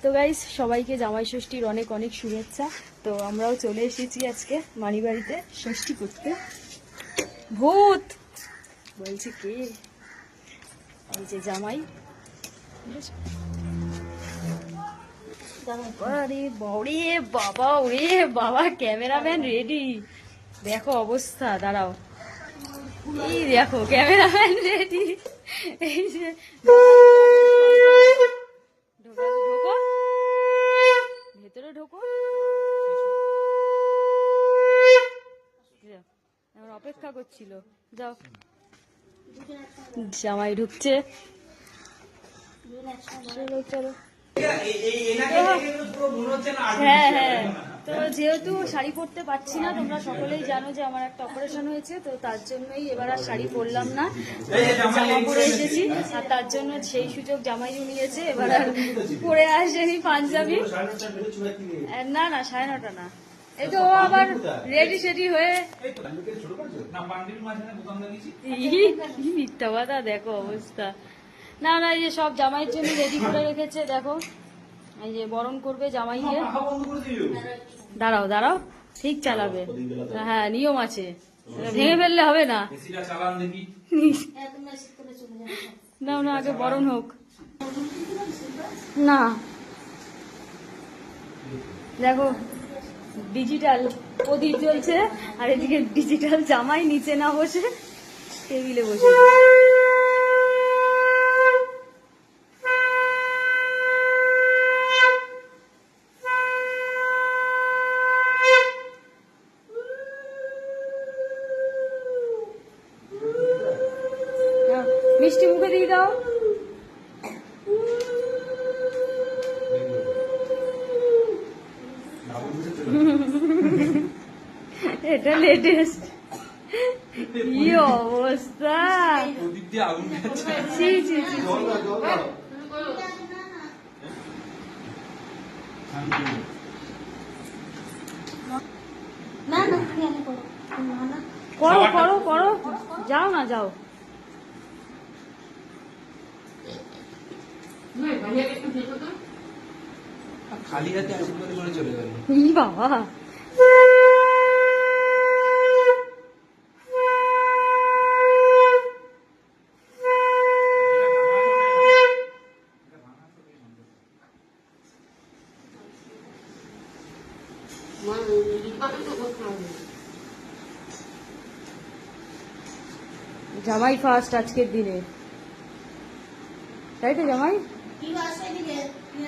তো গাইস সবাইকে জামাই ষষ্ঠীর অনেক অনেক শুভেচ্ছা। তো আমরাও চলে এসেছি আজকে মানি বাড়িতে ষষ্ঠী করতে। ভূত বলছে কে? এই যে জামাই। আরে বড়ে বাবা, ওরে বাবা, ক্যামেরাম্যান রেডি। দেখো অবস্থা, দাঁড়াও। এই দেখো ক্যামেরাম্যান রেডি। এই যে ঢোকো, ভেতরে ঢোকো। আমার অপেক্ষা করছিল। যাও, জামাই ঢুকছে। চলো চলো। হ্যাঁ হ্যাঁ, তো যেহেতু শাড়ি পরতে পারছি না, তোমরা সকলেই জানো যে আমার একটা অপারেশন হয়েছে, তো তার জন্যই এবার আর শাড়ি পরলাম না, জামা পরে এসেছি। আর তার জন্য সেই সুযোগ জামাই নিয়েছে, এবার আর পরে আসেনি পাঞ্জাবি। না না, 9:30 না। এই তো ও আবার রেডি সেডি হয়ে মিথ্যা কথা, দেখো অবস্থা। না না, এই যে সব জামাইয়ের জন্য রেডি করে রেখেছে, দেখো। এই যে বরণ করবে জামাইকে। দাঁড়াও দাঁড়াও, ঠিক চালাবে। হ্যাঁ, নিয়ম আছে, ভেঙে ফেললে হবে না। না না, আগে বরণ হোক। না দেখো, ডিজিটাল প্রদীপ জ্বলছে, আর এদিকে ডিজিটাল জামাই নিচে না বসে টেবিলে বসে। মিষ্টি মুখে দিয়ে দাও। এটা লেটেস্ট। কি অবস্থা! ছি ছি ছি। করো করো করো, যাও না, যাও। খালি হাতে আশীর্বাদ করে চলে গেল। বাবা, জামাই ফার্স্ট আজকের দিনে, তাই তো জামাই?